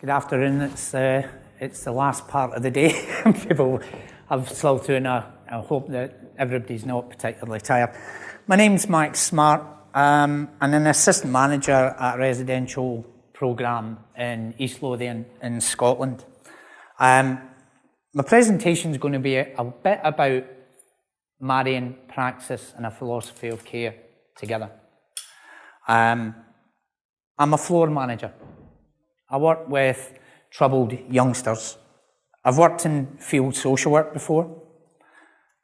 Good afternoon. It's the last part of the day. People have slowed through, and I hope that everybody's not particularly tired. My name's Mike Smart. I'm an assistant manager at a residential programme in East Lothian in Scotland. My presentation is going to be a bit about marrying praxis and a philosophy of care together. I'm a floor manager. I work with troubled youngsters. I've worked in field social work before.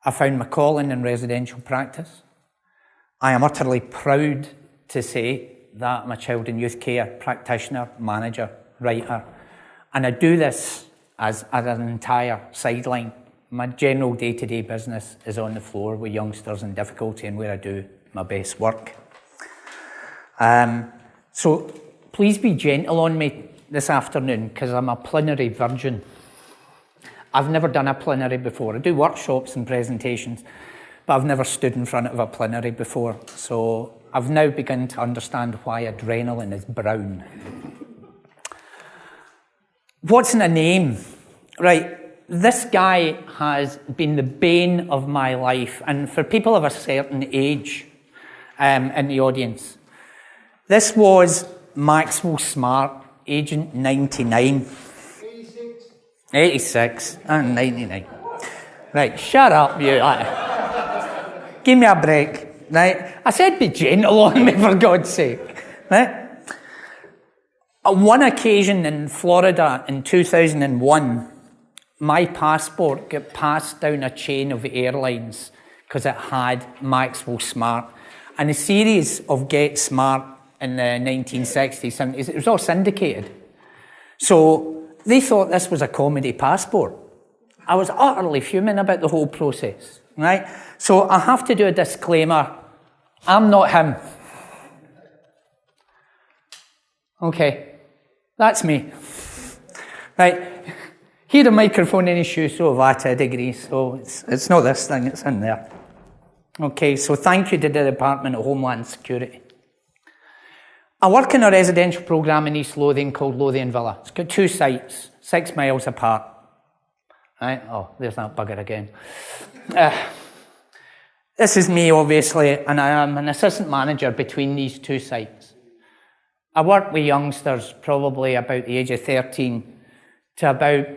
I found my calling in residential practice. I am utterly proud to say that I'm a child and youth care practitioner, manager, writer, and I do this as an entire sideline. My general day-to-day business is on the floor with youngsters in difficulty and where I do my best work. So please be gentle on me this afternoon because I'm a plenary virgin. I've never done a plenary before. I do workshops and presentations, but I've never stood in front of a plenary before. So I've now begun to understand why adrenaline is brown. What's in a name? Right, this guy has been the bane of my life, and for people of a certain age in the audience, this was Maxwell Smart, Agent 99. 86 and 99. Right, shut up, you. Give me a break, right? I said be gentle on me, for God's sake, right? On one occasion in Florida in 2001, my passport got passed down a chain of airlines because it had Maxwell Smart. And a series of Get Smart in the 1960s, 70s, it was all syndicated. So they thought this was a comedy passport. I was utterly fuming about the whole process, right? So I have to do a disclaimer. I'm not him. Okay, that's me. Right, here a microphone in his shoe, so have I to a degree, so it's not this thing, it's in there. Okay, so thank you to the Department of Homeland Security. I work in a residential programme in East Lothian called Lothian Villa. It's got 2 sites, 6 miles apart. Right? Oh, there's that bugger again. This is me, obviously, and I am an assistant manager between these 2 sites. I work with youngsters probably about the age of 13 to about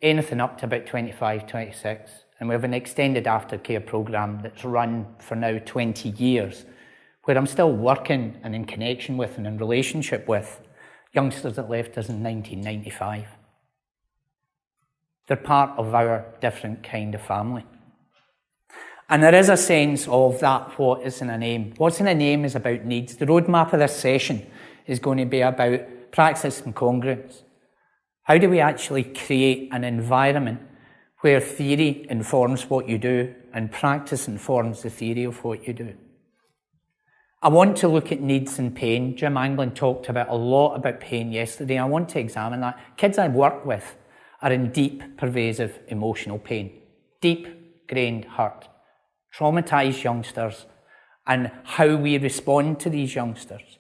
anything up to about 25, 26. And we have an extended aftercare programme that's run for now 20 years, where I'm still working and in connection with and in relationship with youngsters that left us in 1995. They're part of our different kind of family. And there is a sense of that what is in a name. What's in a name is about needs. The roadmap of this session is going to be about praxis and congruence. How do we actually create an environment where theory informs what you do and practice informs the theory of what you do? I want to look at needs and pain. Jim Anglin talked about a lot about pain yesterday. I want to examine that. Kids I work with are in deep, pervasive emotional pain. Deep-grained hurt. Traumatised youngsters and how we respond to these youngsters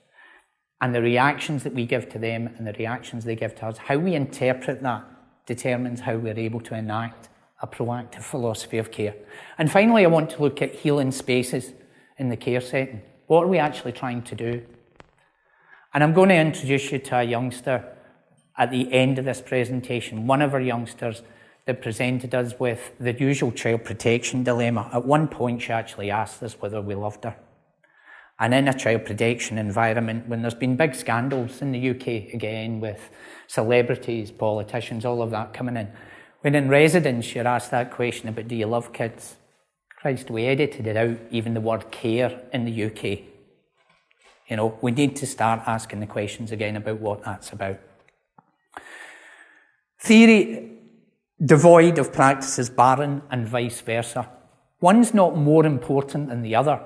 and the reactions that we give to them and the reactions they give to us. How we interpret that determines how we're able to enact a proactive philosophy of care. And finally, I want to look at healing spaces in the care setting. What are we actually trying to do? And I'm going to introduce you to a youngster at the end of this presentation, one of our youngsters that presented us with the usual child protection dilemma. At one point, she actually asked us whether we loved her. And in a child protection environment, when there's been big scandals in the UK again with celebrities, politicians, all of that coming in, when in residence you're asked that question about do you love kids? Christ, we edited it out, even the word care in the UK. You know, we need to start asking the questions again about what that's about. Theory devoid of practice is barren and vice versa. One's not more important than the other.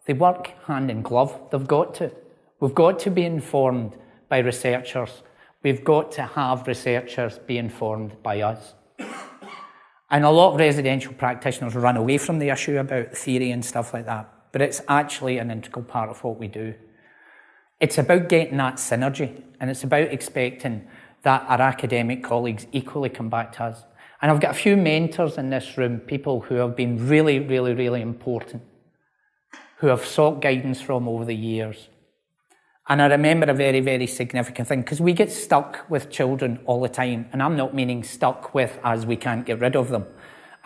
They work hand in glove. They've got to. We've got to be informed by researchers. We've got to have researchers be informed by us. And a lot of residential practitioners run away from the issue about theory and stuff like that, but it's actually an integral part of what we do. It's about getting that synergy, and it's about expecting that our academic colleagues equally come back to us. And I've got a few mentors in this room, people who have been really, really, really important, who I've sought guidance from over the years. And I remember a very, very significant thing, because we get stuck with children all the time, and I'm not meaning stuck with as we can't get rid of them.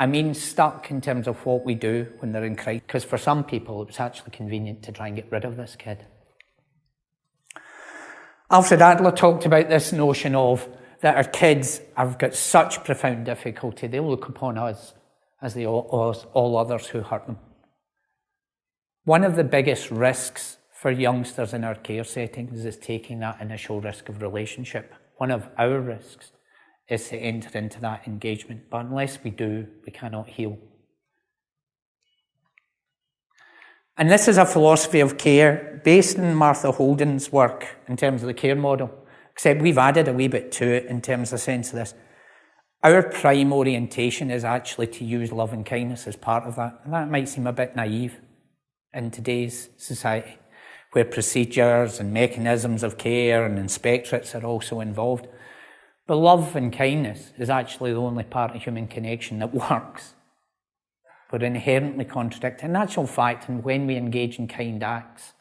I mean stuck in terms of what we do when they're in crisis, because for some people it was actually convenient to try and get rid of this kid. Alfred Adler talked about this notion of that our kids have got such profound difficulty, they look upon us as all others who hurt them. One of the biggest risks for youngsters in our care settings is taking that initial risk of relationship. One of our risks is to enter into that engagement, but unless we do, we cannot heal. And this is a philosophy of care based in Martha Holden's work in terms of the care model, except we've added a wee bit to it in terms of the sense of this. Our prime orientation is actually to use love and kindness as part of that. And that might seem a bit naive in today's society, where procedures and mechanisms of care and inspectorates are also involved. But love and kindness is actually the only part of human connection that works. We're inherently contradictory. In actual fact, and when we engage in kind acts,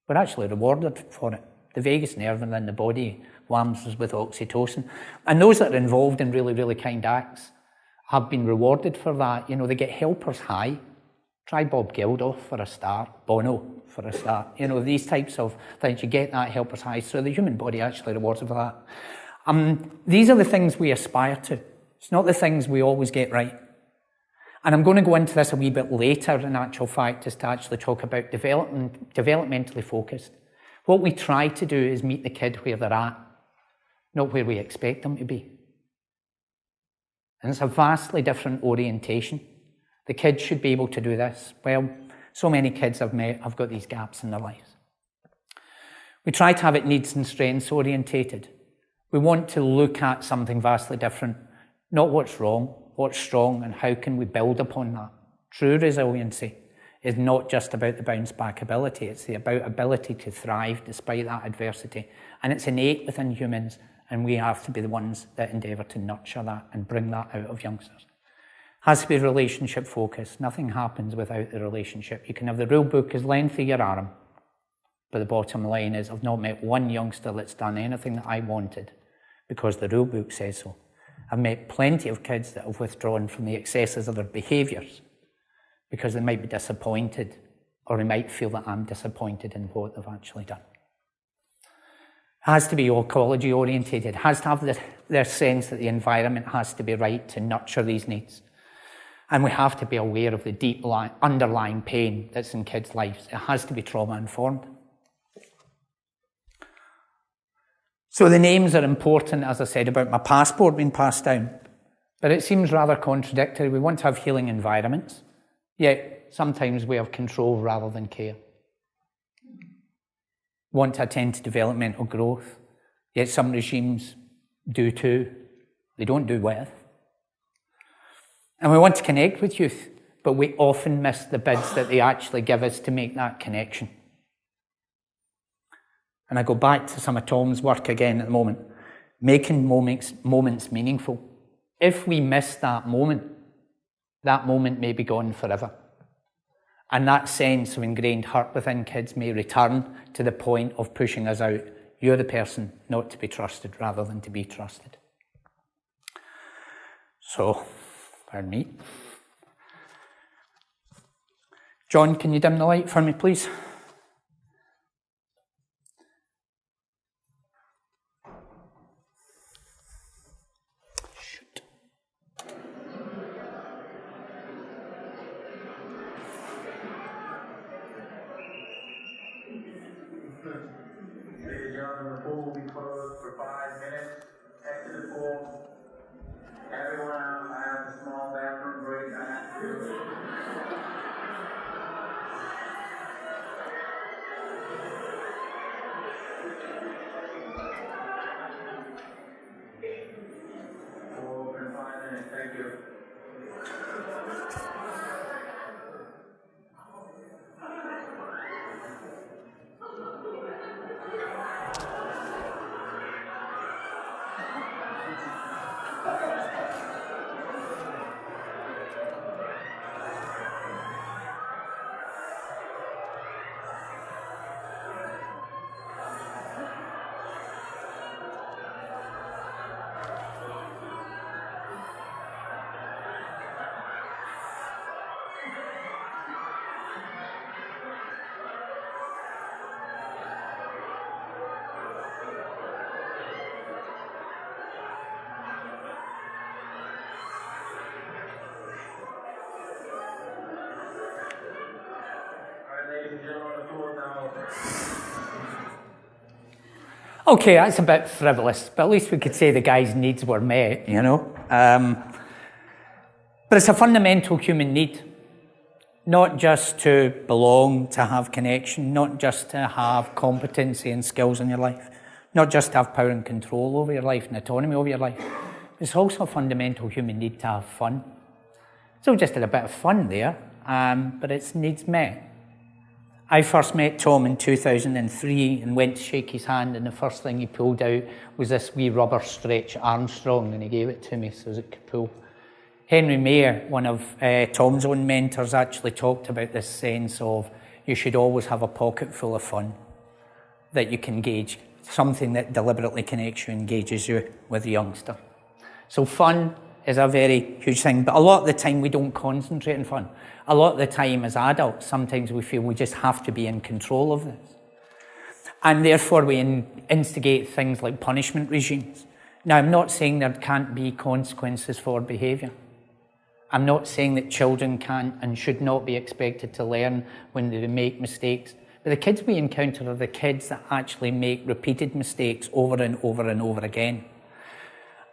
we're actually rewarded for it. The vagus nerve within the body warms us with oxytocin. And those that are involved in really, really kind acts have been rewarded for that. You know, they get helper's high. Try Bob Geldof for a start, Bono for a start. You know, these types of things, you get that helper's high. So the human body actually rewards it for that. These are the things we aspire to. It's not the things we always get right. And I'm going to go into this a wee bit later, in actual fact, just to actually talk about developmentally focused. What we try to do is meet the kid where they're at, not where we expect them to be. And it's a vastly different orientation. The kids should be able to do this. Well, so many kids I've met have got these gaps in their lives. We try to have it needs and strengths orientated. We want to look at something vastly different, not what's wrong, what's strong, and how can we build upon that. True resiliency is not just about the bounce back ability, it's about ability to thrive despite that adversity. And it's innate within humans, and we have to be the ones that endeavour to nurture that and bring that out of youngsters. Has to be relationship focused. Nothing happens without the relationship. You can have the rule book as length of your arm, but the bottom line is I've not met one youngster that's done anything that I wanted because the rule book says so. I've met plenty of kids that have withdrawn from the excesses of their behaviours because they might be disappointed, or they might feel that I'm disappointed in what they've actually done. It has to be ecology orientated. It has to have their sense that the environment has to be right to nurture these needs. And we have to be aware of the deep underlying pain that's in kids' lives. It has to be trauma-informed. So the names are important, as I said, about my passport being passed down. But it seems rather contradictory. We want to have healing environments, yet sometimes we have control rather than care. We want to attend to developmental growth, yet some regimes do too. They don't do with. And we want to connect with youth, but we often miss the bids that they actually give us to make that connection. And I go back to some of Tom's work again at the moment, making moments meaningful. If we miss that moment may be gone forever. And that sense of ingrained hurt within kids may return to the point of pushing us out. You're the person not to be trusted rather than to be trusted. So, pardon me. John, can you dim the light for me, please? Ladies and gentlemen, the pool will be closed for 5 minutes. Exit the pool. Everyone out. I have a small bathroom break I have to do. Pool open in 5 minutes. Thank you. Okay, that's a bit frivolous, but at least we could say the guy's needs were met, you know. But it's a fundamental human need, not just to belong, to have connection, not just to have competency and skills in your life, not just to have power and control over your life and autonomy over your life. It's also a fundamental human need to have fun. So just had a bit of fun there, but it's needs met. I first met Tom in 2003 and went to shake his hand, and the first thing he pulled out was this wee rubber stretch Armstrong, and he gave it to me so as it could pull. Henry Mayer, one of Tom's own mentors, actually talked about this sense of you should always have a pocket full of fun that you can gauge, something that deliberately connects you, engages you with a youngster. So fun is a very huge thing, but a lot of the time we don't concentrate on fun. A lot of the time as adults, sometimes we feel we just have to be in control of this. And therefore we instigate things like punishment regimes. Now, I'm not saying there can't be consequences for behaviour. I'm not saying that children can and should not be expected to learn when they make mistakes. But the kids we encounter are the kids that actually make repeated mistakes over and over and over again.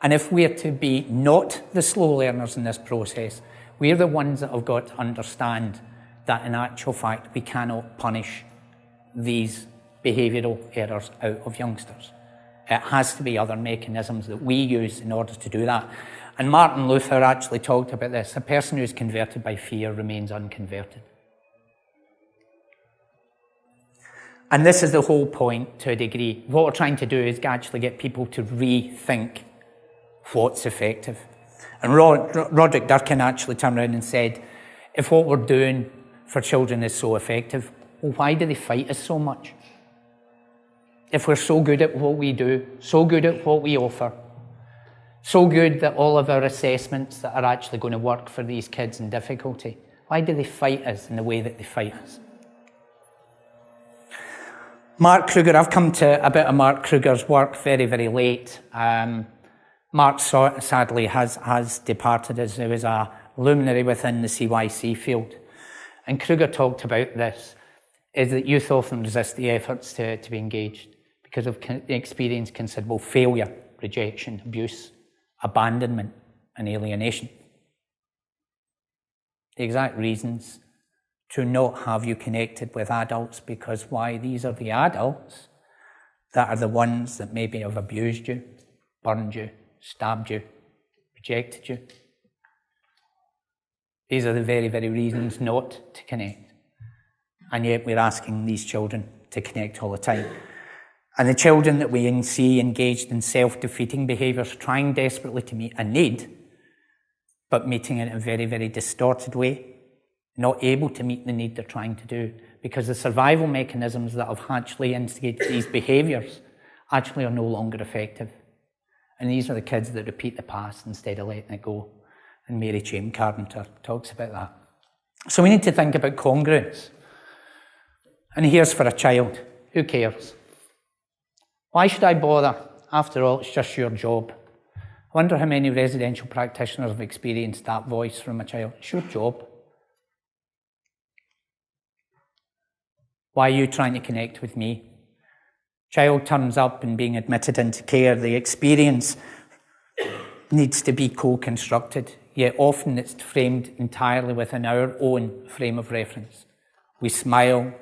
And if we're to be not the slow learners in this process, we're the ones that have got to understand that in actual fact we cannot punish these behavioural errors out of youngsters. It has to be other mechanisms that we use in order to do that. And Martin Luther actually talked about this. A person who is converted by fear remains unconverted. And this is the whole point to a degree. What we're trying to do is actually get people to rethink what's effective. And Roderick Durkin actually turned around and said, if what we're doing for children is so effective, well, why do they fight us so much? If we're so good at what we do, so good at what we offer, so good that all of our assessments that are actually going to work for these kids in difficulty, why do they fight us in the way that they fight us? Mark Kruger, I've come to a bit of Mark Kruger's work very, very late. Mark sadly has departed as he was a luminary within the CYC field. And Kruger talked about this, is that youth often resist the efforts to be engaged because of experience considerable failure, rejection, abuse, abandonment, and alienation. The exact reasons to not have you connected with adults, because why? These are the adults that are the ones that maybe have abused you, burned you, stabbed you, rejected you. These are the very, very reasons not to connect. And yet we're asking these children to connect all the time. And the children that we see engaged in self-defeating behaviours, trying desperately to meet a need, but meeting it in a very, very distorted way, not able to meet the need they're trying to do, because the survival mechanisms that have actually instigated these behaviours actually are no longer effective. And these are the kids that repeat the past instead of letting it go. And Mary Chaim Carpenter talks about that. So we need to think about congruence. And here's for a child. Who cares? Why should I bother? After all, it's just your job. I wonder how many residential practitioners have experienced that voice from a child. It's your job. Why are you trying to connect with me? Child turns up and being admitted into care. The experience needs to be co-constructed, yet often it's framed entirely within our own frame of reference. We smile,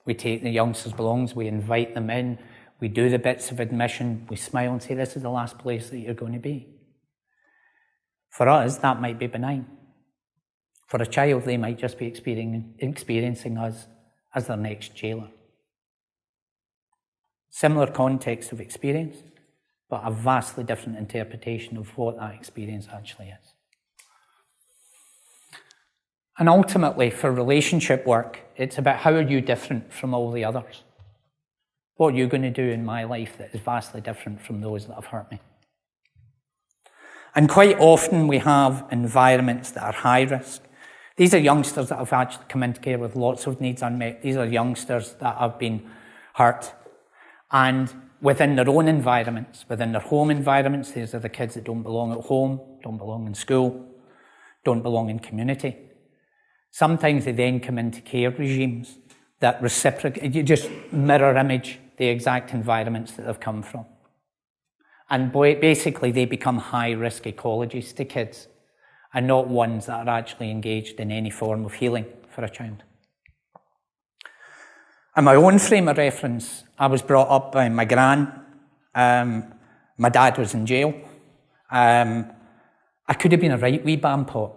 we take the youngster's belongings, we invite them in, we do the bits of admission, we smile and say, this is the last place that you're going to be. For us, that might be benign. For a child, they might just be experiencing us as their next jailer. Similar context of experience, but a vastly different interpretation of what that experience actually is. And ultimately, for relationship work, it's about how are you different from all the others? What are you going to do in my life that is vastly different from those that have hurt me? And quite often we have environments that are high risk. These are youngsters that have actually come into care with lots of needs unmet. These are youngsters that have been hurt. And within their own environments, within their home environments, these are the kids that don't belong at home, don't belong in school, don't belong in community. Sometimes they then come into care regimes that reciprocate, you just mirror image the exact environments that they've come from. And basically they become high-risk ecologies to kids, and not ones that are actually engaged in any form of healing for a child. In my own frame of reference, I was brought up by my gran. My dad was in jail. I could have been a right wee bampot.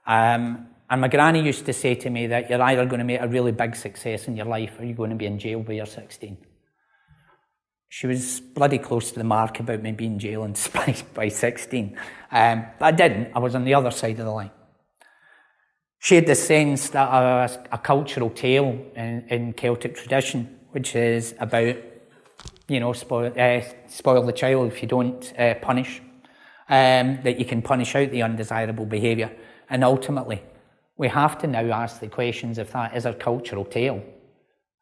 And my granny used to say to me that you're either going to make a really big success in your life or you're going to be in jail by you're 16. She was bloody close to the mark about me being in jail and spiked by 16. But I didn't. I was on the other side of the line. She had the sense that a cultural tale in Celtic tradition, which is about, spoil the child if you don't punish, that you can punish out the undesirable behaviour. And ultimately, we have to now ask the questions if that is a cultural tale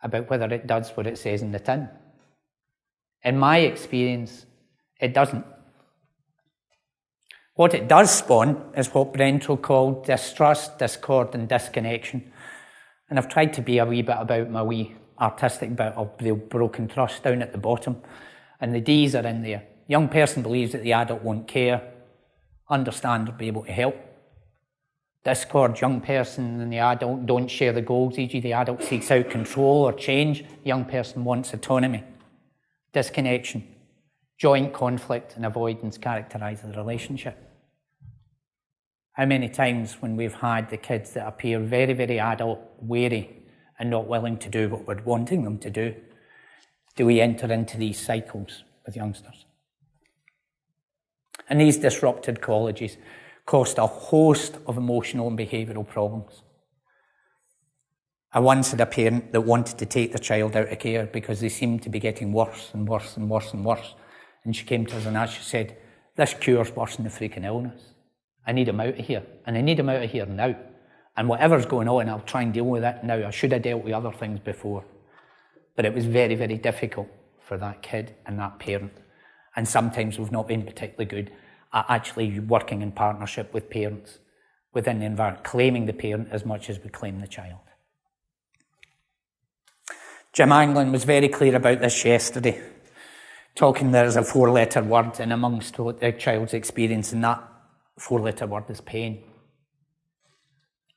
about whether it does what it says in the tin. In my experience, it doesn't. What it does spawn is what Brentro called distrust, discord and disconnection. And I've tried to be a wee bit about my wee artistic bit of the broken trust down at the bottom. And the D's are in there. Young person believes that the adult won't care, understand or be able to help. Discord, young person and the adult don't share the goals, e.g. the adult seeks out control or change, young person wants autonomy. Disconnection, joint conflict and avoidance characterise the relationship. How many times when we've had the kids that appear very, very adult, wary and not willing to do what we're wanting them to do we enter into these cycles with youngsters? And these disrupted ecologies caused a host of emotional and behavioural problems. I once had a parent that wanted to take their child out of care because they seemed to be getting worse and worse and worse and worse. And she came to us and she said, this cure's worse than the freaking illness. I need him out of here. And I need him out of here now. And whatever's going on, I'll try and deal with it now. I should have dealt with other things before. But it was very, very difficult for that kid and that parent. And sometimes we've not been particularly good at actually working in partnership with parents within the environment, claiming the parent as much as we claim the child. Jim Anglin was very clear about this yesterday, talking there's a 4-letter word in amongst what the child's experience, and that 4-letter word is pain.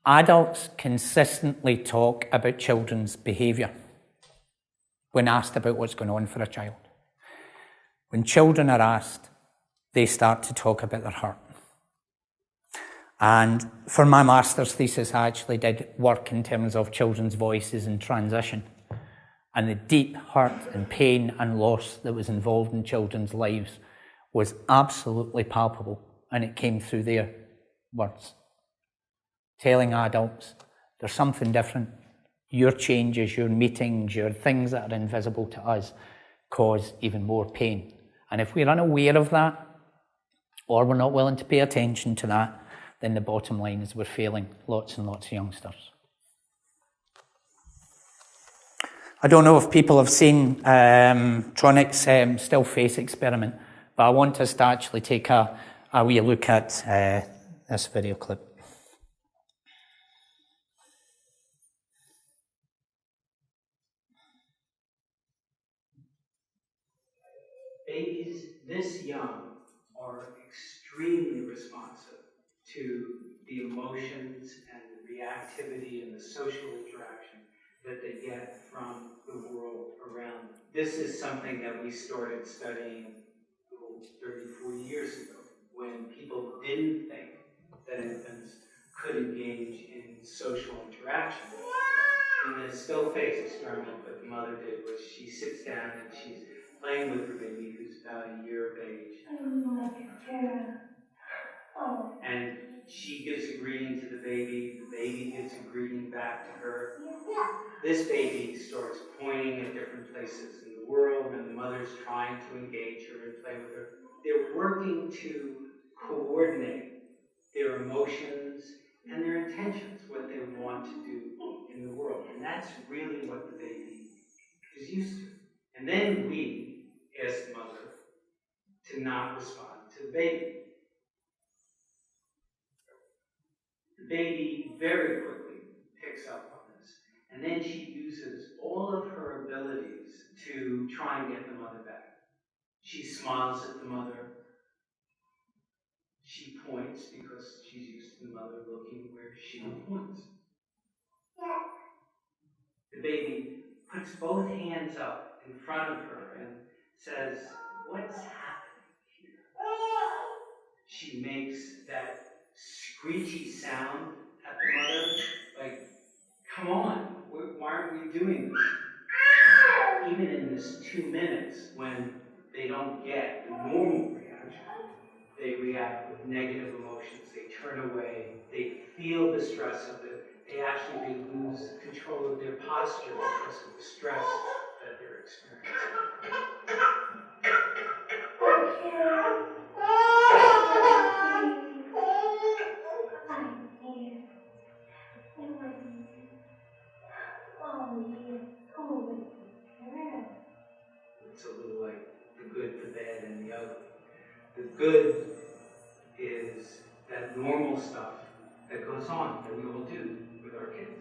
Adults consistently talk about children's behaviour when asked about what's going on for a child. When children are asked, they start to talk about their hurt. And for my master's thesis, I actually did work in terms of children's voices in transition and the deep hurt and pain and loss that was involved in children's lives was absolutely palpable, and it came through their words. Telling adults, there's something different. Your changes, your meetings, your things that are invisible to us cause even more pain. And if we're unaware of that, or we're not willing to pay attention to that, then the bottom line is we're failing lots and lots of youngsters. I don't know if people have seen Tronic's still face experiment, but I want us to actually take a wee look at this video clip. Babies this young are extremely responsive to the emotions and the reactivity and the social interaction that they get from the world around them. This is something that we started studying 30, 40 years ago, when people didn't think that infants could engage in social interaction. And the still face experiment that the mother did was she sits down and she's playing with her baby, who's about a year of age. And she gives a greeting to the baby gives a greeting back to her. This baby starts pointing at different places in the world, and the mother's trying to engage her and play with her. They're working to coordinate their emotions and their intentions, what they want to do in the world. And that's really what the baby is used to. And then we ask the mother to not respond to the baby. The baby very quickly picks up on this. And then she uses all of her abilities to try and get the mother back. She smiles at the mother. She points because she's used to the mother looking where she points. The baby puts both hands up in front of her and says, "What's happening here?" She makes that screechy sound at the mother, like, "Come on, why aren't we doing this?" Even in this 2 minutes, when they don't get the normal reaction, they react with negative emotions. They turn away. They feel the stress of it. They lose control of their posture because of the stress that they're experiencing. It's a little like the good, the bad, and the ugly. The good is that normal stuff that goes on that we all do with our kids.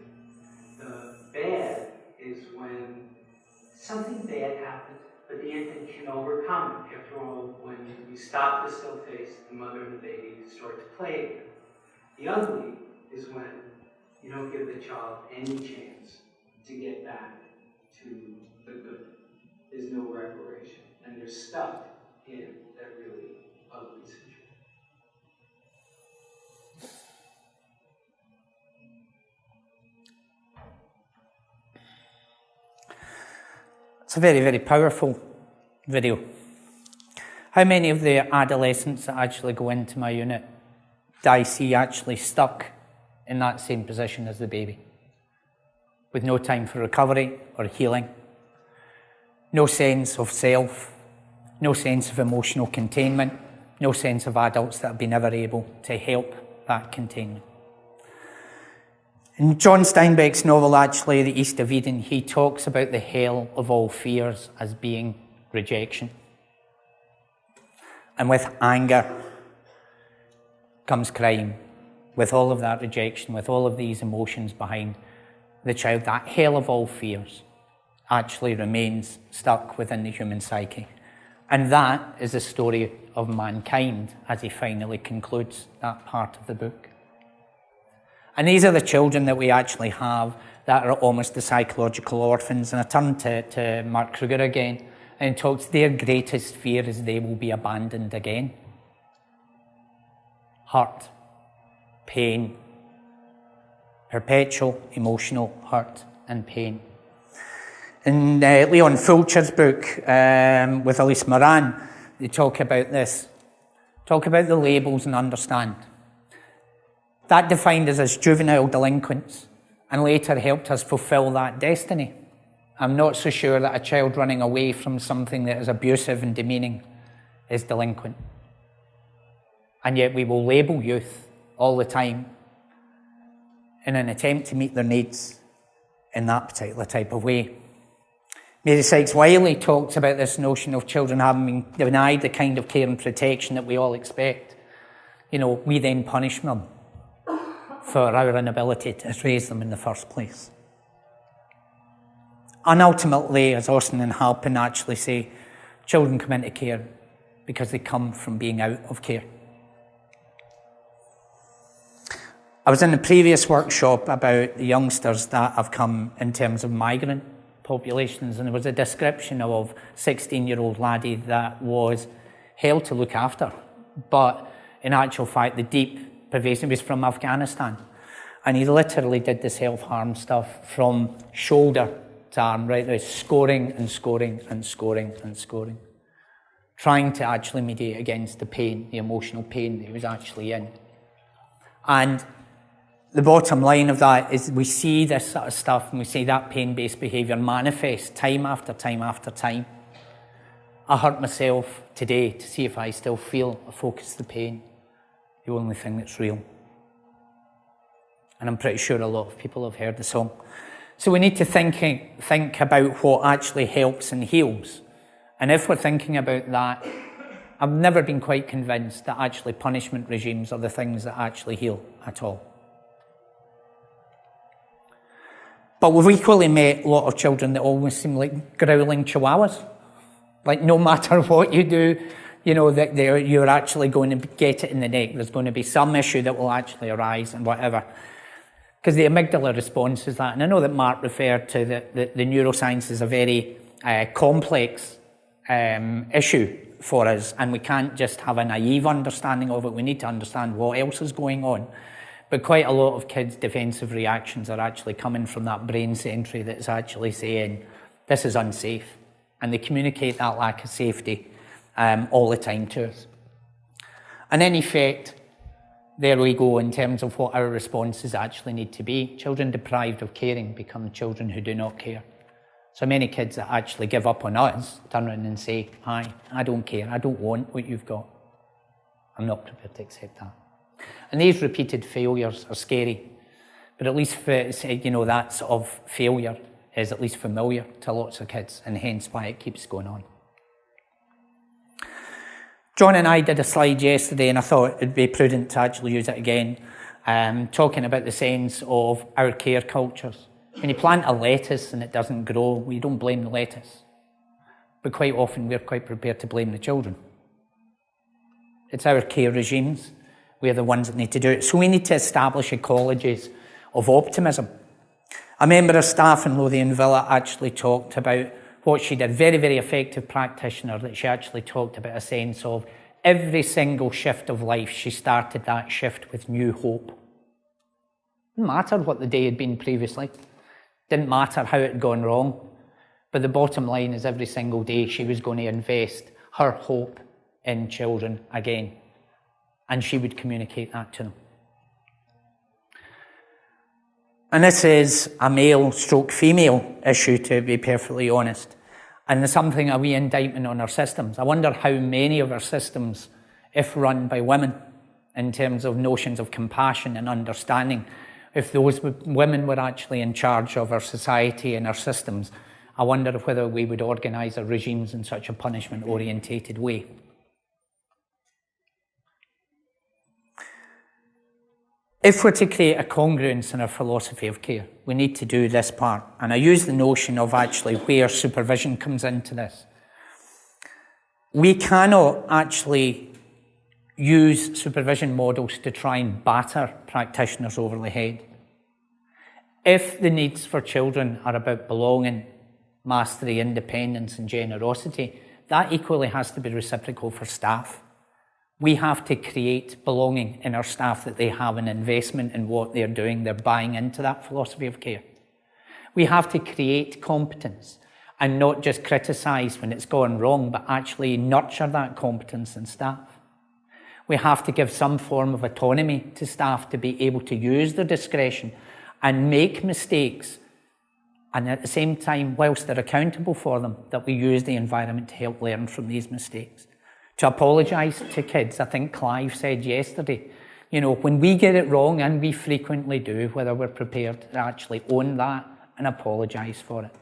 The bad is when something bad happens, but the infant can overcome it. After all, when you stop the still face, the mother and the baby start to play again. The ugly is when you don't give the child any chance to get back to the good. There's no reparation, and they're stuck in that really ugly situation. It's a very, very powerful video. How many of the adolescents that actually go into my unit do I see actually stuck in that same position as the baby, with no time for recovery or healing, no sense of self, no sense of emotional containment, no sense of adults that have been ever able to help that containment? In John Steinbeck's novel, actually, The East of Eden, he talks about the hell of all fears as being rejection. And with anger comes crime. With all of that rejection, with all of these emotions behind the child, that hell of all fears actually remains stuck within the human psyche. And that is the story of mankind as he finally concludes that part of the book. And these are the children that we actually have that are almost the psychological orphans. And I turn to Mark Kruger again, and he talks, their greatest fear is they will be abandoned again. Hurt, pain, perpetual emotional hurt and pain. In Leon Fulcher's book with Elise Moran, they talk about this. Talk about the labels and understand. That defined us as juvenile delinquents and later helped us fulfill that destiny. I'm not so sure that a child running away from something that is abusive and demeaning is delinquent. And yet we will label youth all the time in an attempt to meet their needs in that particular type of way. Mary Sykes Wiley talks about this notion of children having been denied the kind of care and protection that we all expect. We then punish them for our inability to raise them in the first place. And ultimately, as Austin and Halpin actually say, children come into care because they come from being out of care. I was in the previous workshop about the youngsters that have come in terms of migrant populations, and there was a description of a 16-year-old laddie that was held to look after, but in actual fact, the deep pervasive was from Afghanistan, and he literally did the self-harm stuff from shoulder to arm, right there, scoring and scoring and scoring and scoring, trying to actually mediate against the pain, the emotional pain that he was actually in. And the bottom line of that is we see this sort of stuff and we see that pain-based behaviour manifest time after time after time. I hurt myself today to see if I still feel or focus the pain, the only thing that's real. And I'm pretty sure a lot of people have heard the song. So we need to think about what actually helps and heals. And if we're thinking about that, I've never been quite convinced that actually punishment regimes are the things that actually heal at all. But we've equally met a lot of children that almost seem like growling chihuahuas. Like no matter what you do, you know, that you're actually going to get it in the neck. There's going to be some issue that will actually arise and whatever. Because the amygdala response is that. And I know that Mark referred to the neuroscience as a very complex issue for us. And we can't just have a naive understanding of it. We need to understand what else is going on. But quite a lot of kids' defensive reactions are actually coming from that brain century that's actually saying, this is unsafe. And they communicate that lack of safety all the time to us. And in effect, there we go in terms of what our responses actually need to be. Children deprived of caring become children who do not care. So many kids that actually give up on us turn around and say, hi, I don't care, I don't want what you've got. I'm not prepared to accept that. And these repeated failures are scary. But at least, you know, that sort of failure is at least familiar to lots of kids, and hence why it keeps going on. John and I did a slide yesterday, and I thought it'd be prudent to actually use it again, talking about the sense of our care cultures. When you plant a lettuce and it doesn't grow, we don't blame the lettuce. But quite often we're quite prepared to blame the children. It's our care regimes. We're the ones that need to do it. So we need to establish ecologies of optimism. A member of staff in Lothian Villa actually talked about what she did, very, very effective practitioner, that she actually talked about a sense of every single shift of life, she started that shift with new hope. Didn't matter what the day had been previously. Didn't matter how it had gone wrong. But the bottom line is every single day she was going to invest her hope in children again. And she would communicate that to them. And this is a male/female issue, to be perfectly honest. And there's something, a wee indictment on our systems. I wonder how many of our systems, if run by women, in terms of notions of compassion and understanding, if those women were actually in charge of our society and our systems, I wonder whether we would organise our regimes in such a punishment-orientated way. If we're to create a congruence in our philosophy of care, we need to do this part. And I use the notion of actually where supervision comes into this. We cannot actually use supervision models to try and batter practitioners over the head. If the needs for children are about belonging, mastery, independence, and generosity, that equally has to be reciprocal for staff. We have to create belonging in our staff, that they have an investment in what they're doing. They're buying into that philosophy of care. We have to create competence and not just criticise when it's gone wrong, but actually nurture that competence in staff. We have to give some form of autonomy to staff to be able to use their discretion and make mistakes. And at the same time, whilst they're accountable for them, that we use the environment to help learn from these mistakes. To apologise to kids, I think Clive said yesterday, you know, when we get it wrong, and we frequently do, whether we're prepared to actually own that and apologise for it.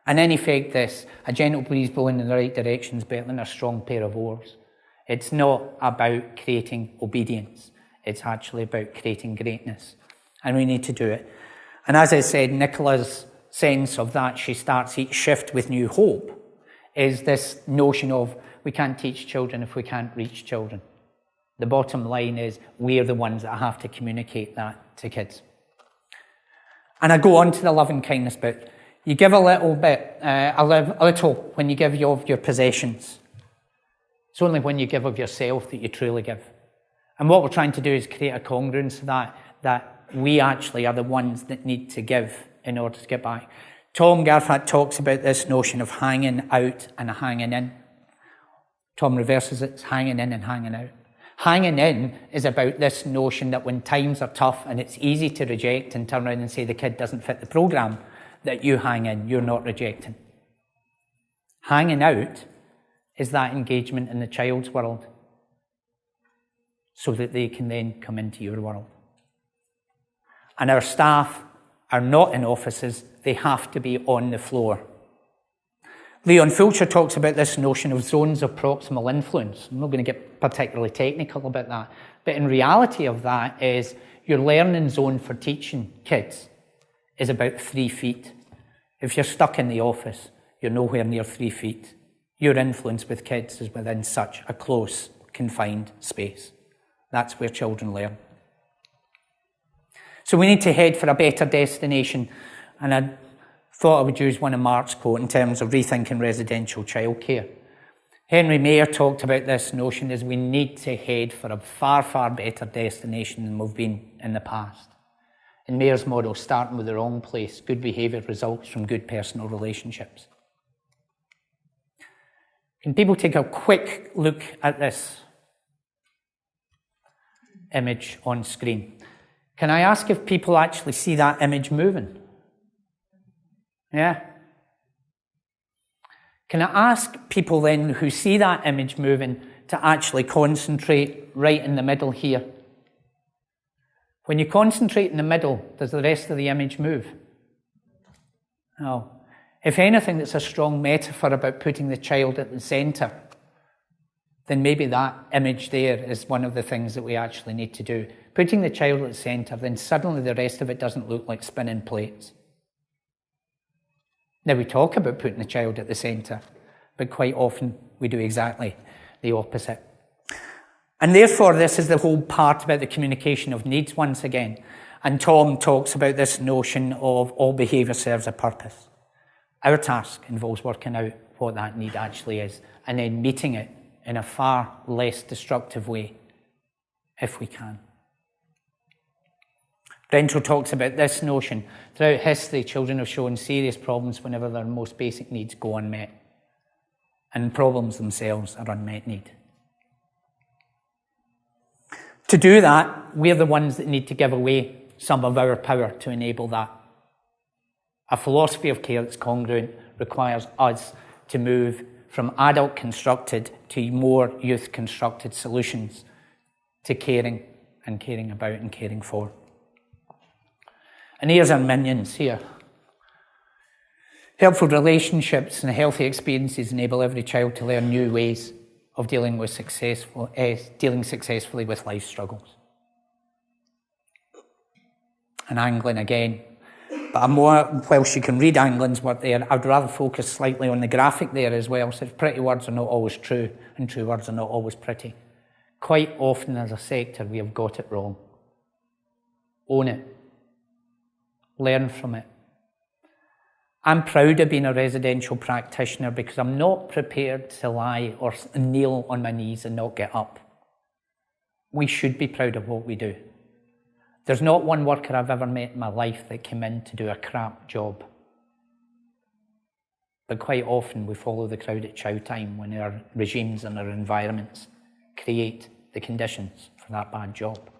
And in effect this, a gentle breeze blowing in the right direction is better than a strong pair of oars. It's not about creating obedience, it's actually about creating greatness. And we need to do it. And as I said, Nicola's sense of that, she starts each shift with new hope, is this notion of we can't teach children if we can't reach children. The bottom line is we're the ones that have to communicate that to kids. And I go on to the love and kindness bit. You give a little bit, a little when you give of your possessions. It's only when you give of yourself that you truly give. And what we're trying to do is create a congruence of that we actually are the ones that need to give in order to get back. Tom Garfat talks about this notion of hanging out and hanging in. Tom reverses it, it's hanging in and hanging out. Hanging in is about this notion that when times are tough and it's easy to reject and turn around and say the kid doesn't fit the programme, that you hang in, you're not rejecting. Hanging out is that engagement in the child's world so that they can then come into your world. And our staff are not in offices, they have to be on the floor. Leon Fulcher talks about this notion of zones of proximal influence. I'm not going to get particularly technical about that, but in reality of that is your learning zone for teaching kids is about 3 feet. If you're stuck in the office, you're nowhere near 3 feet. Your influence with kids is within such a close, confined space. That's where children learn. So we need to head for a better destination. And I thought I would use one of Mark's quotes in terms of rethinking residential childcare. Henry Mayer talked about this notion as we need to head for a far, far better destination than we've been in the past. In Mayer's model, starting with the wrong place, good behaviour results from good personal relationships. Can people take a quick look at this image on screen? Can I ask if people actually see that image moving? Yeah? Can I ask people then who see that image moving to actually concentrate right in the middle here? When you concentrate in the middle, does the rest of the image move? No. If anything, it's a strong metaphor about putting the child at the centre. Then maybe that image there is one of the things that we actually need to do. Putting the child at the centre, then suddenly the rest of it doesn't look like spinning plates. Now, we talk about putting the child at the centre, but quite often we do exactly the opposite. And therefore, this is the whole part about the communication of needs once again. And Tom talks about this notion of all behaviour serves a purpose. Our task involves working out what that need actually is, and then meeting it in a far less destructive way, if we can. Brento talks about this notion. Throughout history, children have shown serious problems whenever their most basic needs go unmet. And problems themselves are unmet need. To do that, we're the ones that need to give away some of our power to enable that. A philosophy of care that's congruent requires us to move from adult-constructed to more youth-constructed solutions to caring and caring about and caring for. And here's our minions here. Helpful relationships and healthy experiences enable every child to learn new ways of dealing successfully with life struggles. And Anglin again. But whilst you can read Anglin's work there, I'd rather focus slightly on the graphic there as well. So pretty words are not always true, and true words are not always pretty. Quite often as a sector, we have got it wrong. Own it. Learn from it. I'm proud of being a residential practitioner because I'm not prepared to lie or kneel on my knees and not get up. We should be proud of what we do. There's not one worker I've ever met in my life that came in to do a crap job. But quite often we follow the crowd at chow time when our regimes and our environments create the conditions for that bad job.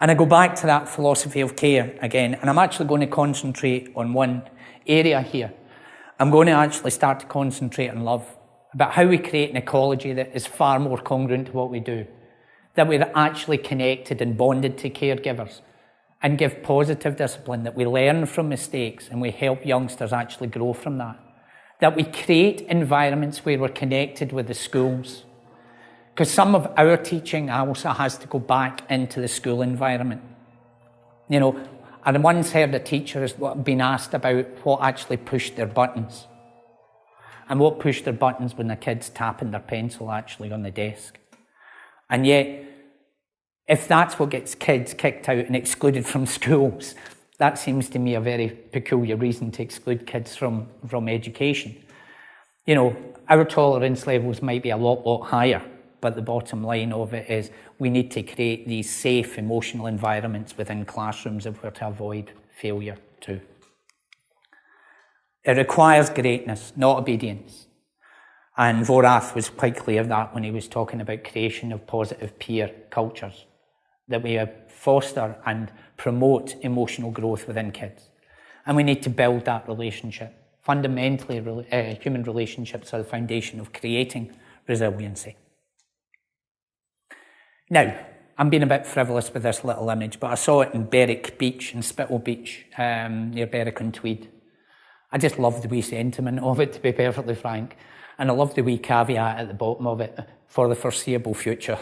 And I go back to that philosophy of care again, and I'm actually going to concentrate on one area here. I'm going to actually start to concentrate on love, about how we create an ecology that is far more congruent to what we do, that we're actually connected and bonded to caregivers, and give positive discipline, that we learn from mistakes and we help youngsters actually grow from that, that we create environments where we're connected with the schools. Because some of our teaching also has to go back into the school environment. You know, I once heard a teacher has been asked about what actually pushed their buttons. And what pushed their buttons when the kids tapping their pencil actually on the desk. And yet, if that's what gets kids kicked out and excluded from schools, that seems to me a very peculiar reason to exclude kids from education. You know, our tolerance levels might be a lot higher. But the bottom line of it is we need to create these safe emotional environments within classrooms if we're to avoid failure too. It requires greatness, not obedience. And Vorath was quite clear of that when he was talking about creation of positive peer cultures, that we foster and promote emotional growth within kids. And we need to build that relationship. Fundamentally, human relationships are the foundation of creating resiliency. Now, I'm being a bit frivolous with this little image, but I saw it in Berwick Beach, in Spittal Beach, near Berwick-on-Tweed. I just love the wee sentiment of it, to be perfectly frank. And I love the wee caveat at the bottom of it, for the foreseeable future.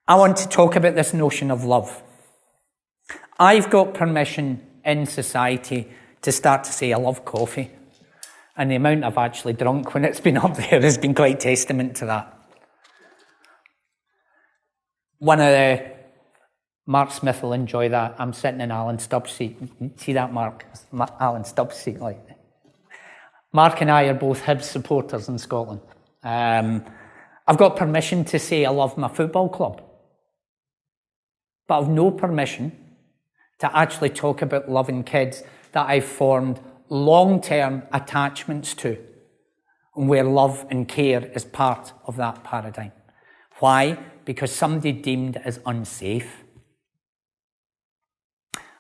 I want to talk about this notion of love. I've got permission in society to start to say I love coffee. And the amount I've actually drunk when it's been up there has been quite testament to that. One of the, Mark Smith will enjoy that. I'm sitting in Alan Stubbs' seat. See that, Mark? Alan Stubbs' seat. Like, Mark and I are both Hibs supporters in Scotland. I've got permission to say I love my football club. But I've no permission to actually talk about loving kids that I've formed long-term attachments to, and where love and care is part of that paradigm. Why? Because somebody deemed it as unsafe.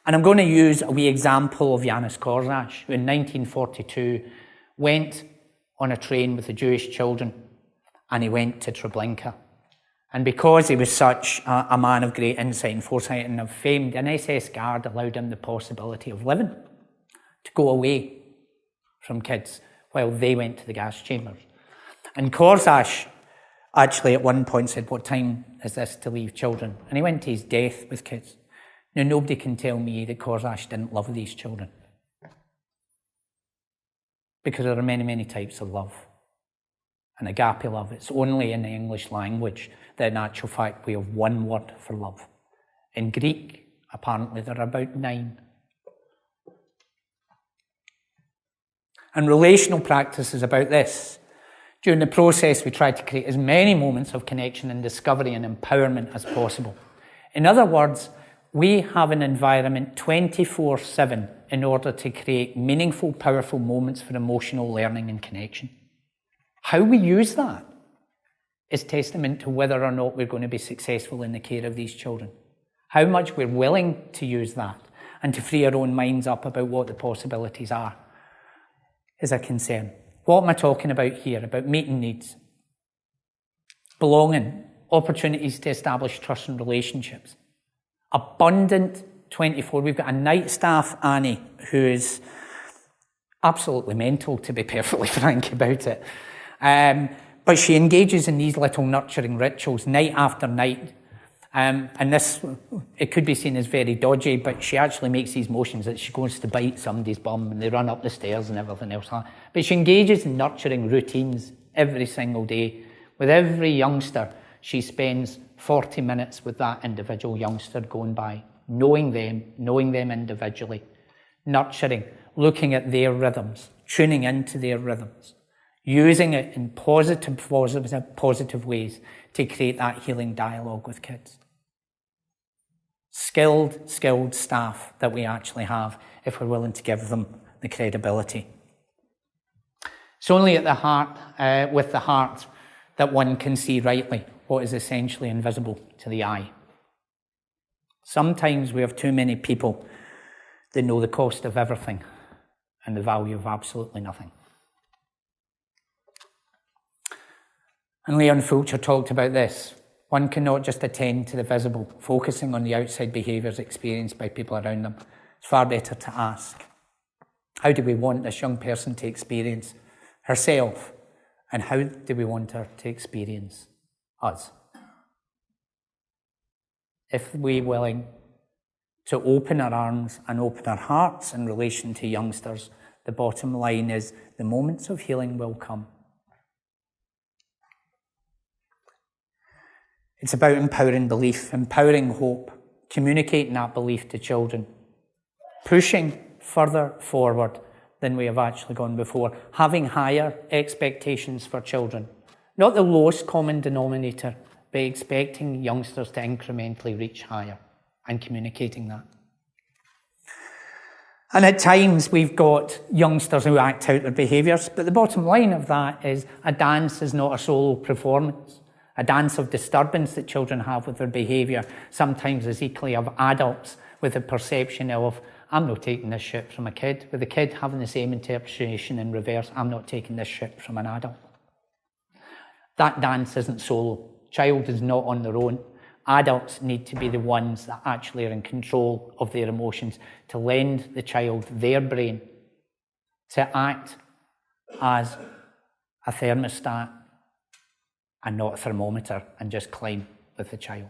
And I'm going to use a wee example of Janis Korzash, who in 1942 went on a train with the Jewish children, and he went to Treblinka. And because he was such a man of great insight and foresight and of fame, an SS guard allowed him the possibility of living, to go away from kids while they went to the gas chambers. And Korzash actually at one point said, "What time is this to leave children?" And he went to his death with kids. Now, nobody can tell me that Korzash didn't love these children. Because there are many, many types of love. And agape love, it's only in the English language that in actual fact we have one word for love. In Greek, apparently there are about 9. And relational practice is about this. During the process, we try to create as many moments of connection and discovery and empowerment as possible. In other words, we have an environment 24/7 in order to create meaningful, powerful moments for emotional learning and connection. How we use that is testament to whether or not we're going to be successful in the care of these children. How much we're willing to use that and to free our own minds up about what the possibilities are is a concern. What am I talking about here? About meeting needs, belonging, opportunities to establish trust and relationships. Abundant 24. We've got a night staff, Annie, who is absolutely mental, to be perfectly frank about it. But she engages in these little nurturing rituals night after night. And this, it could be seen as very dodgy, but she actually makes these motions that she goes to bite somebody's bum and they run up the stairs and everything else like that. But she engages in nurturing routines every single day. With every youngster, she spends 40 minutes with that individual youngster going by, knowing them individually, nurturing, looking at their rhythms, tuning into their rhythms, using it in positive ways to create that healing dialogue with kids. Skilled staff that we actually have if we're willing to give them the credibility. It's only at the heart, with the heart, that one can see rightly what is essentially invisible to the eye. Sometimes we have too many people that know the cost of everything and the value of absolutely nothing. And Leon Fulcher talked about this. One cannot just attend to the visible, focusing on the outside behaviours experienced by people around them. It's far better to ask, how do we want this young person to experience herself? And how do we want her to experience us? If we're willing to open our arms and open our hearts in relation to youngsters, the bottom line is the moments of healing will come. It's about empowering belief, empowering hope, communicating that belief to children, pushing further forward than we have actually gone before, having higher expectations for children. Not the lowest common denominator, but expecting youngsters to incrementally reach higher and communicating that. And at times we've got youngsters who act out their behaviours, but the bottom line of that is a dance is not a solo performance. A dance of disturbance that children have with their behaviour sometimes is equally of adults with the perception of, I'm not taking this shit from a kid, with the kid having the same interpretation in reverse, I'm not taking this shit from an adult. That dance isn't solo. Child is not on their own. Adults need to be the ones that actually are in control of their emotions, to lend the child their brain, to act as a thermostat and not a thermometer, and just climb with the child.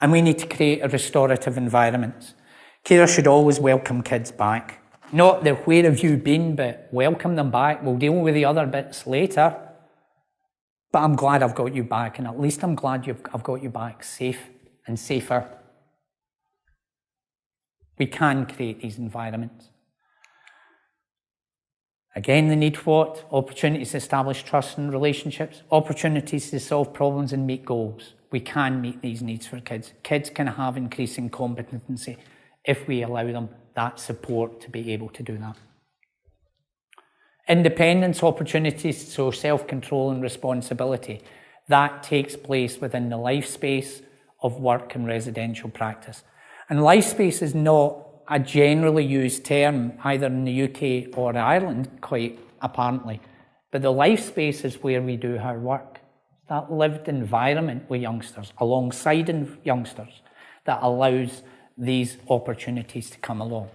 And we need to create a restorative environment. Carers should always welcome kids back. Not the where have you been, but welcome them back. We'll deal with the other bits later. But I'm glad I've got you back, and at least I'm glad I've got you back safe and safer. We can create these environments. Again, the need for what? Opportunities to establish trust in relationships, opportunities to solve problems and meet goals. We can meet these needs for kids. Kids can have increasing competency if we allow them that support to be able to do that. Independence, opportunities, so self-control and responsibility. That takes place within the life space of work and residential practice. And life space is not a generally used term either in the UK or Ireland, quite apparently. But the life space is where we do our work. That lived environment with youngsters, alongside youngsters, that allows these opportunities to come along.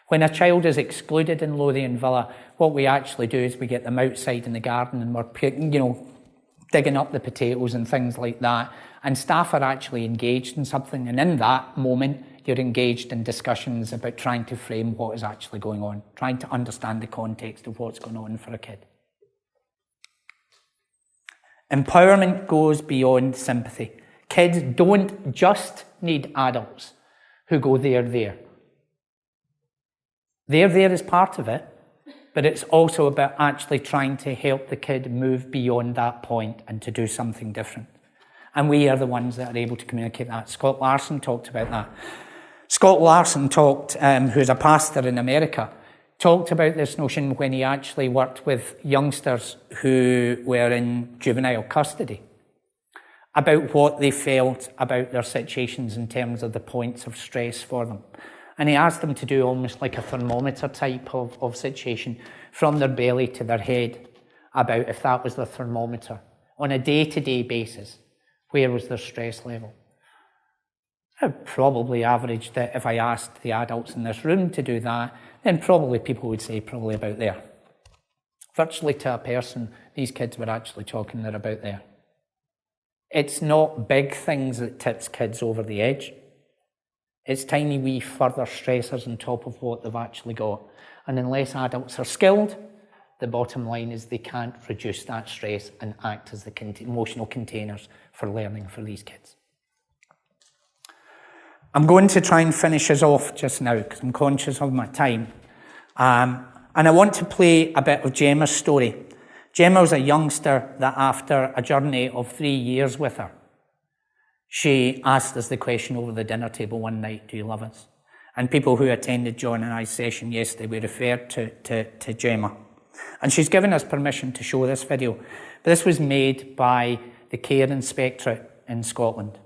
When a child is excluded in Lothian Villa, what we actually do is we get them outside in the garden and we're digging up the potatoes and things like that. And staff are actually engaged in something. And in that moment, you're engaged in discussions about trying to frame what is actually going on, trying to understand the context of what's going on for a kid. Empowerment goes beyond sympathy. Kids don't just need adults who go there. There is part of it, but it's also about actually trying to help the kid move beyond that point and to do something different. And we are the ones that are able to communicate that. Scott Larson talked about that. Scott Larson who's a pastor in America, talked about this notion when he actually worked with youngsters who were in juvenile custody, about what they felt about their situations in terms of the points of stress for them. And he asked them to do almost like a thermometer type of situation from their belly to their head, about if that was the thermometer. On a day-to-day basis, where was their stress level? I probably averaged that if I asked the adults in this room to do that, then probably people would say probably about there. Virtually to a person, these kids were actually talking they're about there. It's not big things that tips kids over the edge. It's tiny wee further stressors on top of what they've actually got. And unless adults are skilled, the bottom line is they can't reduce that stress and act as the emotional containers for learning for these kids. I'm going to try and finish us off just now because I'm conscious of my time. And I want to play a bit of Gemma's story. Gemma was a youngster that after a journey of 3 years with her, she asked us the question over the dinner table one night, do you love us? And people who attended John and I's session yesterday, we referred to Gemma. And she's given us permission to show this video. But this was made by the Care Inspectorate in Scotland.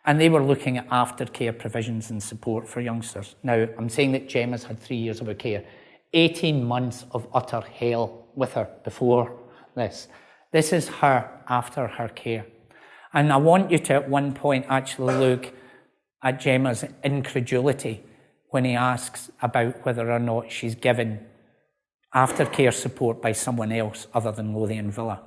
And they were looking at aftercare provisions and support for youngsters. Now, I'm saying that Gemma's had 3 years of her care. 18 months of utter hell with her before this. This is her after her care. And I want you to, at one point, actually look at Gemma's incredulity when he asks about whether or not she's given aftercare support by someone else other than Lothian Villa.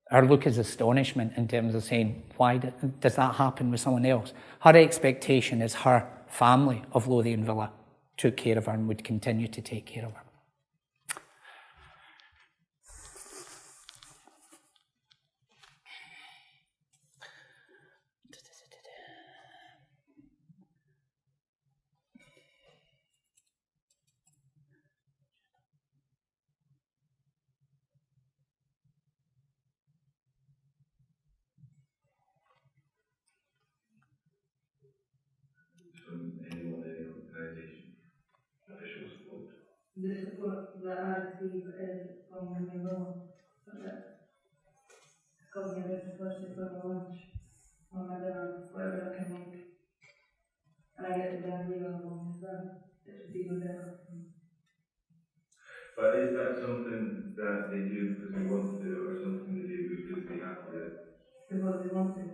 Her look is astonishment in terms of saying, why does that happen with someone else? Her expectation is her family of Lothian Villa took care of her and would continue to take care of her. The support that I receive is from my mum. Comes me every Thursday for my lunch, or my dinner, whatever I can make. And I get to then leave alone as well. It's just even better. But is that something that they do because they want to, or something they do because they have to? Because they want to.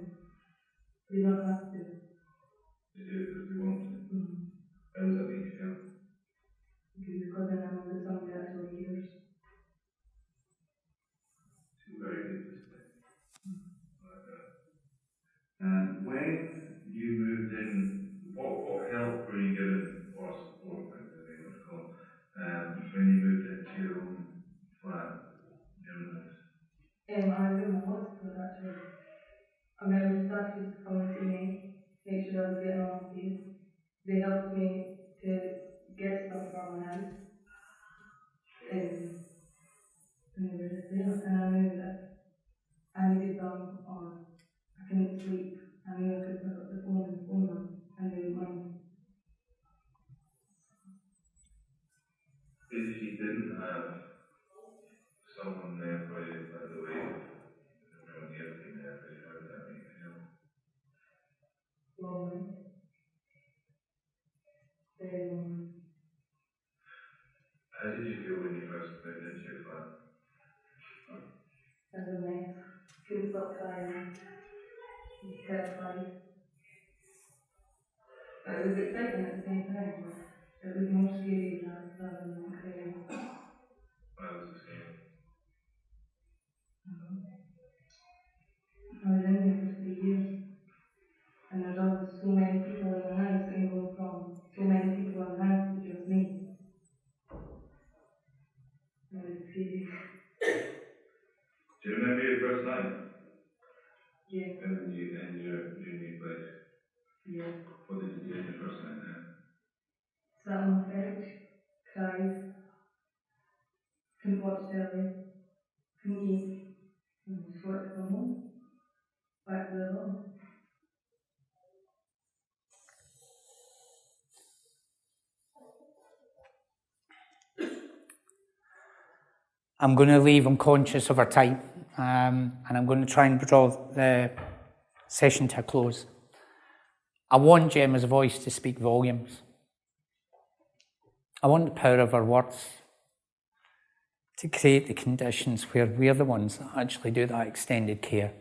They don't have to. They do it because they want to. Mm-hmm. How does that make you feel? Because then I'm with somebody actually years. It's very good to say. Like that. And when you have someone there for you, by the way, everyone here has been there for you, how does that make you feel? Lonely. Very lonely. How did you feel when you first moved into your flat? As a mess. Couldn't stop crying. Was terrified. But it was exciting at the same time. It was more scary rather than exciting. Why was it scary? I was in there for 3 years. And there's always so many people in the house, and going from so many people in the house to just me. It was scary. Do you remember your first night? Yeah. In your new place? Yeah. What did you do in your first night there? Sat on the couch, cried, couldn't watch telly, couldn't eat, and just worked from home. Back to the lawn. I'm going to leave. I'm conscious of our time, and I'm going to try and draw the session to a close. I want Gemma's voice to speak volumes. I want the power of our words to create the conditions where we're the ones that actually do that extended care,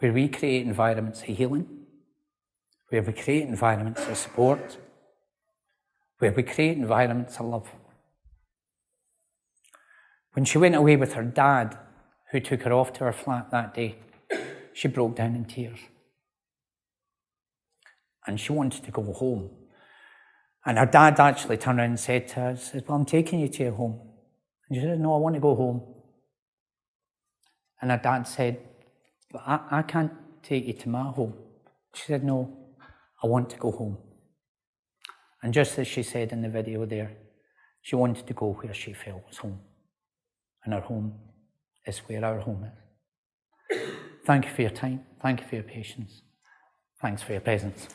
where we create environments of healing, where we create environments of support, where we create environments of love. When she went away with her dad, who took her off to her flat that day, she broke down in tears. And she wanted to go home. And her dad actually turned around and said to her, well, I'm taking you to your home. And she said, no, I want to go home. And her dad said, but I can't take you to my home. She said, no, I want to go home. And just as she said in the video there, she wanted to go where she felt was home. And her home is where our home is. Thank you for your time. Thank you for your patience. Thanks for your presence.